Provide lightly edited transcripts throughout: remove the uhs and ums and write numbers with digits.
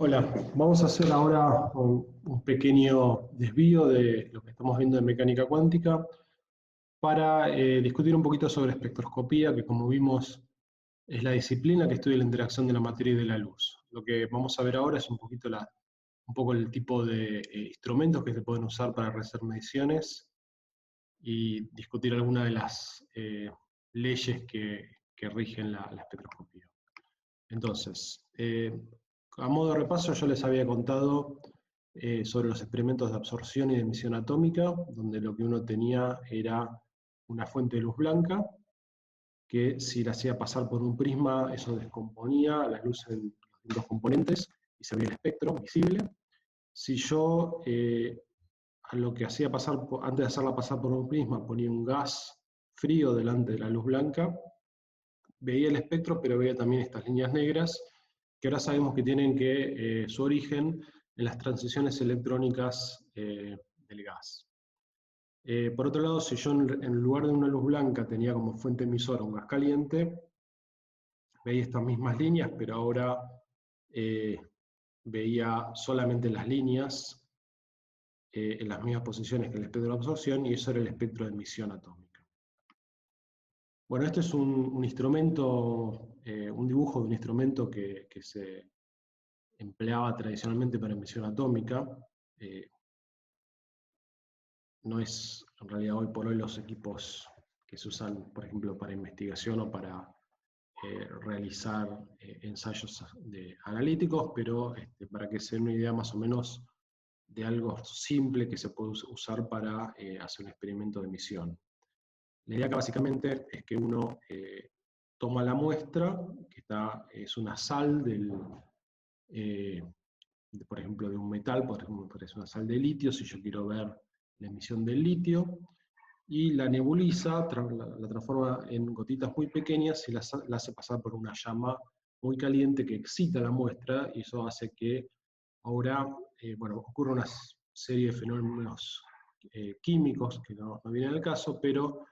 Hola, vamos a hacer ahora un pequeño desvío de lo que estamos viendo en mecánica cuántica para discutir un poquito sobre espectroscopía, que como vimos es la disciplina que estudia la interacción de la materia y de la luz. Lo que vamos a ver ahora es un poco el tipo de instrumentos que se pueden usar para realizar mediciones y discutir algunas de las leyes que rigen la espectroscopía. Entonces, a modo de repaso, yo les había contado sobre los experimentos de absorción y de emisión atómica, donde lo que uno tenía era una fuente de luz blanca, que si la hacía pasar por un prisma, eso descomponía la luz en dos componentes y se veía el espectro visible. Si yo a lo que hacía pasar, antes de hacerla pasar por un prisma, ponía un gas frío delante de la luz blanca, veía el espectro, pero veía también estas líneas negras, que ahora sabemos que tienen su origen en las transiciones electrónicas del gas. Por otro lado, si yo en lugar de una luz blanca tenía como fuente emisora un gas caliente, veía estas mismas líneas, pero ahora veía solamente las líneas en las mismas posiciones que el espectro de absorción, y eso era el espectro de emisión atómica. Bueno, este es un instrumento, un dibujo de un instrumento que se empleaba tradicionalmente para emisión atómica. No es en realidad hoy por hoy los equipos que se usan, por ejemplo, para investigación o para realizar ensayos analíticos, pero para que se den una idea más o menos de algo simple que se puede usar para hacer un experimento de emisión. La idea acá básicamente es que uno toma la muestra, que es una sal por ejemplo, de un metal, por ejemplo, es una sal de litio, si yo quiero ver la emisión del litio, y la nebuliza, la transforma en gotitas muy pequeñas y la hace pasar por una llama muy caliente que excita la muestra, y eso hace que ahora ocurra una serie de fenómenos químicos que no vienen al caso, pero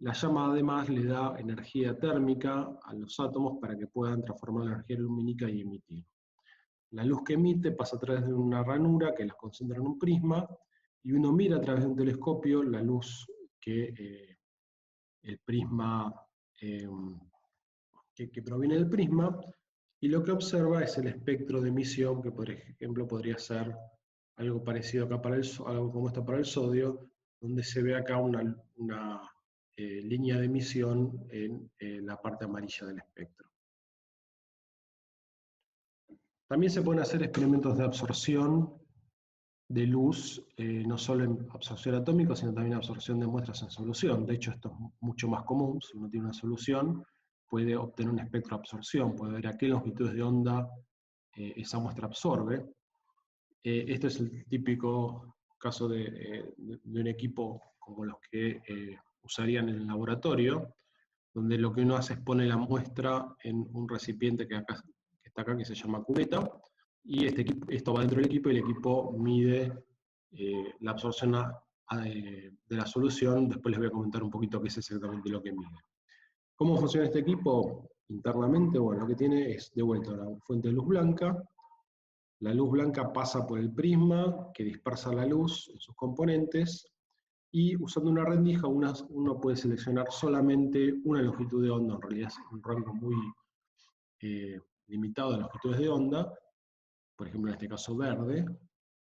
la llama además le da energía térmica a los átomos para que puedan transformar la energía lumínica y emitir. La luz que emite pasa a través de una ranura que las concentra en un prisma, y uno mira a través de un telescopio la luz que el prisma, que proviene del prisma, y lo que observa es el espectro de emisión, que por ejemplo podría ser algo parecido acá algo como esto para el sodio, donde se ve acá una línea de emisión en la parte amarilla del espectro. También se pueden hacer experimentos de absorción de luz, no solo en absorción atómica, sino también absorción de muestras en solución. De hecho, esto es mucho más común. Si uno tiene una solución, puede obtener un espectro de absorción, puede ver a qué longitudes de onda esa muestra absorbe. Este es el típico caso de un equipo como los que usarían en el laboratorio, donde lo que uno hace es pone la muestra en un recipiente que está acá, que se llama cubeta, y esto va dentro del equipo, y el equipo mide la absorción de la solución. Después les voy a comentar un poquito qué es exactamente lo que mide. ¿Cómo funciona este equipo internamente? Bueno, lo que tiene es, de vuelta, una fuente de luz blanca. La luz blanca pasa por el prisma, que dispersa la luz en sus componentes, y usando una rendija uno puede seleccionar solamente una longitud de onda. En realidad es un rango muy limitado de longitudes de onda, por ejemplo en este caso verde.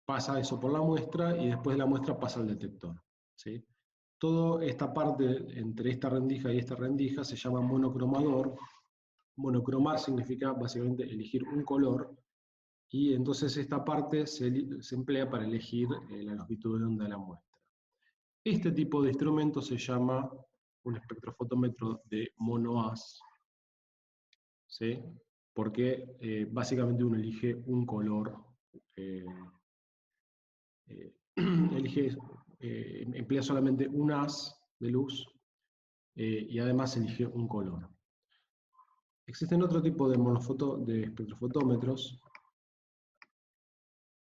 Pasa eso por la muestra y después de la muestra pasa al detector, ¿sí? Toda esta parte entre esta rendija y esta rendija se llama monocromador. Monocromar significa básicamente elegir un color, y entonces esta parte se emplea para elegir la longitud de onda de la muestra. Este tipo de instrumento se llama un espectrofotómetro de monohaz, ¿sí? Porque básicamente uno elige un color, emplea solamente un haz de luz, y además elige un color. Existen otro tipo de espectrofotómetros,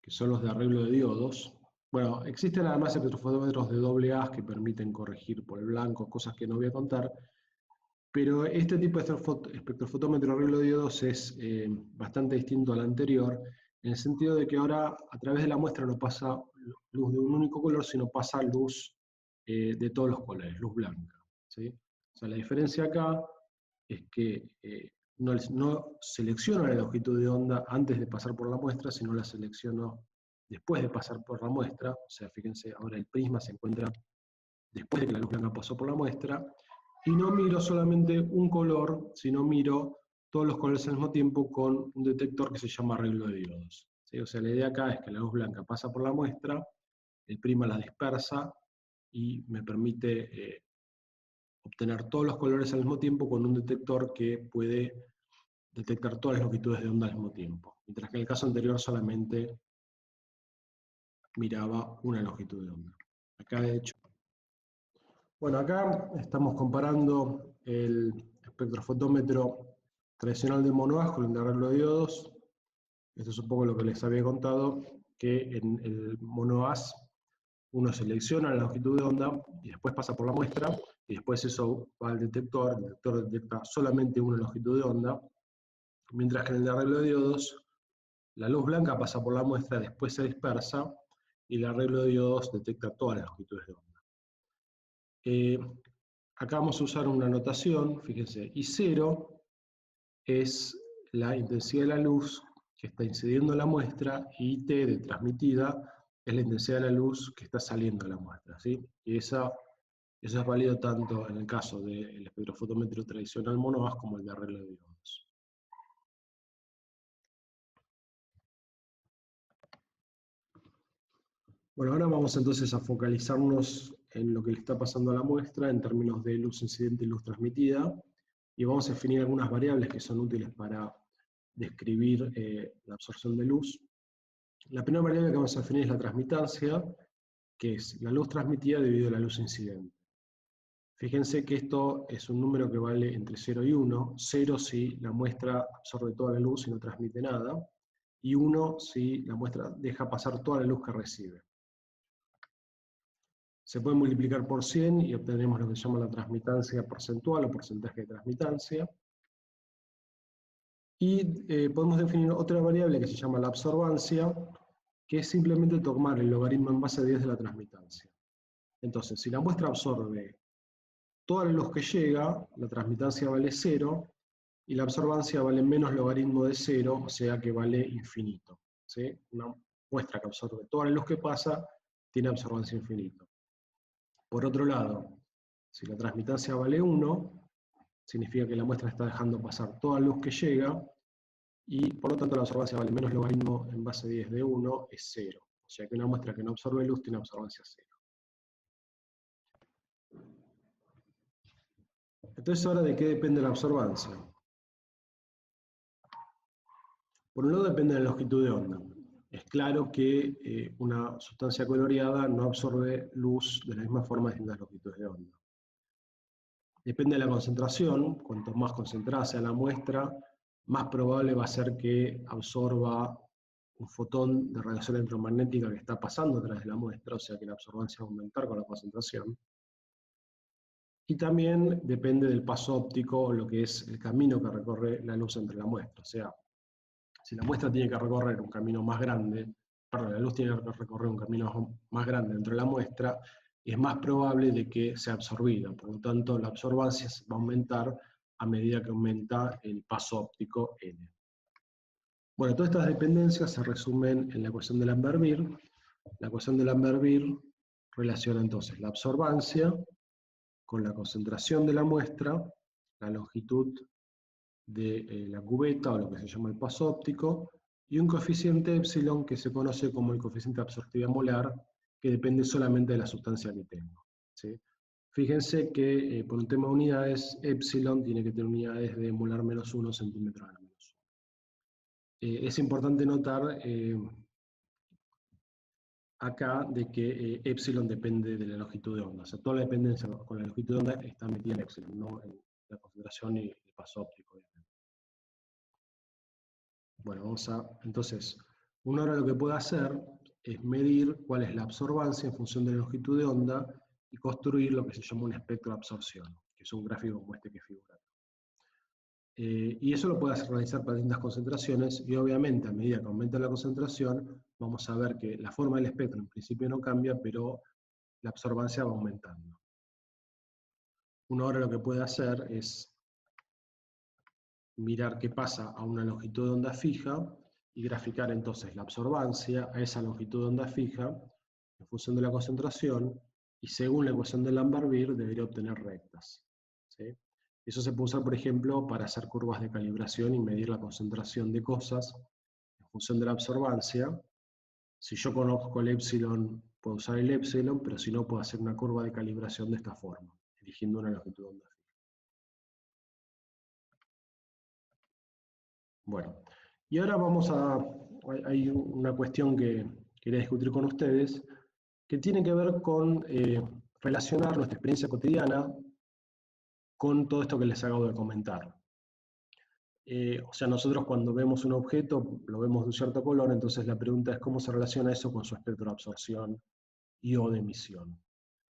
que son los de arreglo de diodos. Bueno, existen además espectrofotómetros de doble haz que permiten corregir por el blanco, cosas que no voy a contar, pero este tipo de espectrofotómetro de arreglo de diodos es bastante distinto al anterior, en el sentido de que ahora a través de la muestra no pasa luz de un único color, sino pasa luz de todos los colores, luz blanca, ¿sí? O sea, la diferencia acá es que no selecciono la longitud de onda antes de pasar por la muestra, sino la selecciono después de pasar por la muestra. O sea, fíjense, ahora el prisma se encuentra después de que la luz blanca pasó por la muestra, y no miro solamente un color, sino miro todos los colores al mismo tiempo con un detector que se llama arreglo de diodos, ¿sí? O sea, la idea acá es que la luz blanca pasa por la muestra, el prisma la dispersa y me permite obtener todos los colores al mismo tiempo con un detector que puede detectar todas las longitudes de onda al mismo tiempo, mientras que en el caso anterior solamente miraba una longitud de onda. Acá de hecho, bueno, acá estamos comparando el espectrofotómetro tradicional de monohaz con el de arreglo de diodos. Esto es un poco lo que les había contado, que en el monohaz uno selecciona la longitud de onda y después pasa por la muestra, y después eso va al detector, el detector detecta solamente una longitud de onda, mientras que en el de arreglo de diodos, la luz blanca pasa por la muestra, después se dispersa, y el arreglo de diodos detecta todas las longitudes de onda. Acá vamos a usar una notación, fíjense, I0 es la intensidad de la luz que está incidiendo en la muestra, y IT de transmitida es la intensidad de la luz que está saliendo de la muestra, ¿sí? Y eso es válido tanto en el caso del espectrofotómetro tradicional monohaz como el de arreglo de diodos. Bueno, ahora vamos entonces a focalizarnos en lo que le está pasando a la muestra en términos de luz incidente y luz transmitida, y vamos a definir algunas variables que son útiles para describir la absorción de luz. La primera variable que vamos a definir es la transmitancia, que es la luz transmitida dividido la luz incidente. Fíjense que esto es un número que vale entre 0 y 1, 0 si la muestra absorbe toda la luz y no transmite nada, y 1 si la muestra deja pasar toda la luz que recibe. Se puede multiplicar por 100 y obtenemos lo que se llama la transmitancia porcentual o porcentaje de transmitancia. Y podemos definir otra variable que se llama la absorbancia, que es simplemente tomar el logaritmo en base 10 de la transmitancia. Entonces, si la muestra absorbe toda la luz que llega, la transmitancia vale 0, y la absorbancia vale menos logaritmo de 0, o sea que vale infinito, ¿sí? Una muestra que absorbe toda la luz que pasa tiene absorbancia infinita. Por otro lado, si la transmitancia vale 1, significa que la muestra está dejando pasar toda la luz que llega, y por lo tanto la absorbancia vale menos logaritmo en base 10 de 1 es 0. O sea que una muestra que no absorbe luz tiene absorbancia 0. Entonces, ahora, ¿de qué depende la absorbancia? Por un lado depende de la longitud de onda. Es claro que una sustancia coloreada no absorbe luz de la misma forma de distintas longitudes de onda. Depende de la concentración. Cuanto más concentrada sea la muestra, más probable va a ser que absorba un fotón de radiación electromagnética que está pasando a través de la muestra, o sea que la absorbancia va a aumentar con la concentración. Y también depende del paso óptico, o lo que es el camino que recorre la luz entre la muestra. O sea, si la muestra tiene que recorrer un camino más grande, perdón, la luz tiene que recorrer un camino más grande dentro de la muestra, es más probable de que sea absorbida. Por lo tanto, la absorbancia va a aumentar a medida que aumenta el paso óptico N. Bueno, todas estas dependencias se resumen en la ecuación de Lambert-Beer. La ecuación de Lambert-Beer relaciona entonces la absorbancia con la concentración de la muestra, la longitud de la cubeta, o lo que se llama el paso óptico, y un coeficiente epsilon que se conoce como el coeficiente de absortividad molar, que depende solamente de la sustancia que tengo, ¿sí? Fíjense que por un tema de unidades, epsilon tiene que tener unidades de molar menos 1 centímetro a la menos 1. Es importante notar acá de que epsilon depende de la longitud de onda. O sea, toda la dependencia con la longitud de onda está metida en epsilon, no en la concentración y el paso óptico, obviamente. Bueno, entonces, uno ahora lo que puede hacer es medir cuál es la absorbancia en función de la longitud de onda y construir lo que se llama un espectro de absorción, que es un gráfico como este que figura. Y eso lo puedes realizar para distintas concentraciones, y obviamente a medida que aumenta la concentración, vamos a ver que la forma del espectro en principio no cambia, pero la absorbancia va aumentando. Uno ahora lo que puede hacer es mirar qué pasa a una longitud de onda fija y graficar entonces la absorbancia a esa longitud de onda fija en función de la concentración, y según la ecuación de Lambert-Beer debería obtener rectas, ¿sí? Eso se puede usar, por ejemplo, para hacer curvas de calibración y medir la concentración de cosas en función de la absorbancia. Si yo conozco el epsilon, puedo usar el epsilon, pero si no, puedo hacer una curva de calibración de esta forma, eligiendo una longitud de onda fija. Bueno, y ahora hay una cuestión que quería discutir con ustedes, que tiene que ver con relacionar nuestra experiencia cotidiana con todo esto que les acabo de comentar. O sea, nosotros cuando vemos un objeto, lo vemos de un cierto color, entonces la pregunta es cómo se relaciona eso con su espectro de absorción y o de emisión.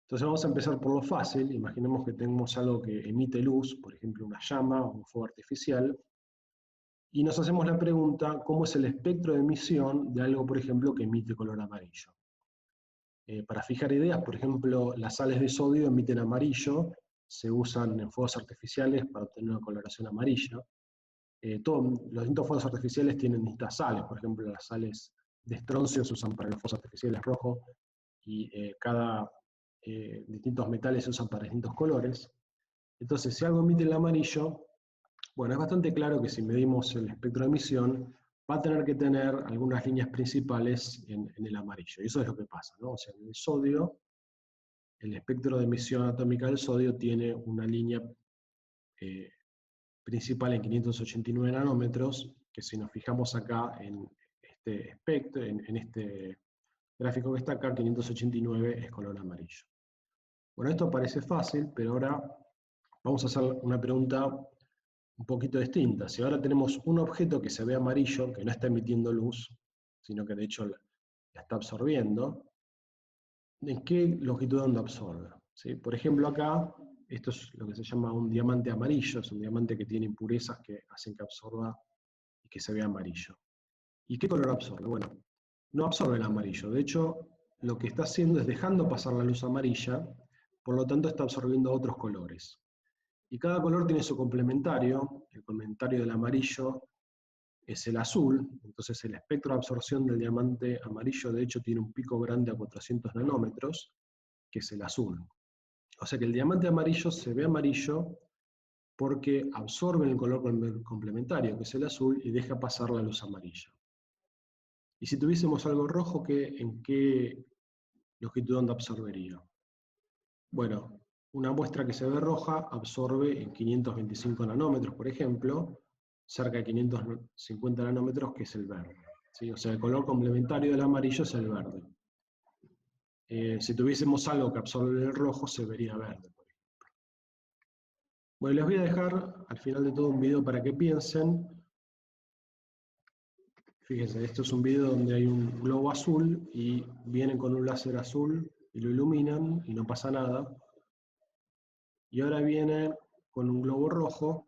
Entonces vamos a empezar por lo fácil. Imaginemos que tenemos algo que emite luz, por ejemplo una llama o un fuego artificial, y nos hacemos la pregunta, ¿cómo es el espectro de emisión de algo, por ejemplo, que emite color amarillo? Para fijar ideas, por ejemplo, las sales de sodio emiten amarillo, se usan en fuegos artificiales para obtener una coloración amarilla. Los distintos fuegos artificiales tienen distintas sales, por ejemplo, las sales de estroncio se usan para los fuegos artificiales rojos, y distintos metales se usan para distintos colores. Entonces, si algo emite el amarillo, bueno, es bastante claro que si medimos el espectro de emisión, va a tener que tener algunas líneas principales en el amarillo. Y eso es lo que pasa, ¿no? O sea, en el sodio, el espectro de emisión atómica del sodio tiene una línea principal en 589 nanómetros, que si nos fijamos acá en este espectro, en este gráfico que está acá, 589 es color amarillo. Bueno, esto parece fácil, pero ahora vamos a hacer una pregunta un poquito distinta. Si ahora tenemos un objeto que se ve amarillo, que no está emitiendo luz, sino que de hecho la está absorbiendo, ¿en qué longitud de onda absorbe? ¿Sí? Por ejemplo, acá, esto es lo que se llama un diamante amarillo, es un diamante que tiene impurezas que hacen que absorba y que se vea amarillo. ¿Y qué color absorbe? Bueno, no absorbe el amarillo. De hecho, lo que está haciendo es dejando pasar la luz amarilla, por lo tanto está absorbiendo otros colores. Y cada color tiene su complementario. El complementario del amarillo es el azul, entonces el espectro de absorción del diamante amarillo de hecho tiene un pico grande a 400 nanómetros, que es el azul. O sea que el diamante amarillo se ve amarillo porque absorbe el color complementario, que es el azul, y deja pasar la luz amarilla. Y si tuviésemos algo rojo, ¿en qué longitud de onda absorbería? Bueno, una muestra que se ve roja absorbe en 525 nanómetros, por ejemplo, cerca de 550 nanómetros, que es el verde. ¿Sí? O sea, el color complementario del amarillo es el verde. Si tuviésemos algo que absorbe el rojo, se vería verde, por ejemplo. Bueno, les voy a dejar al final de todo un video para que piensen. Fíjense, esto es un video donde hay un globo azul y vienen con un láser azul y lo iluminan y no pasa nada. Y ahora viene con un globo rojo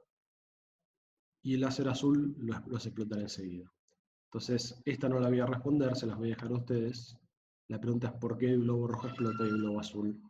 y el láser azul los explotará enseguida. Entonces, esta no la voy a responder, se las voy a dejar a ustedes. La pregunta es por qué el globo rojo explota y el globo azul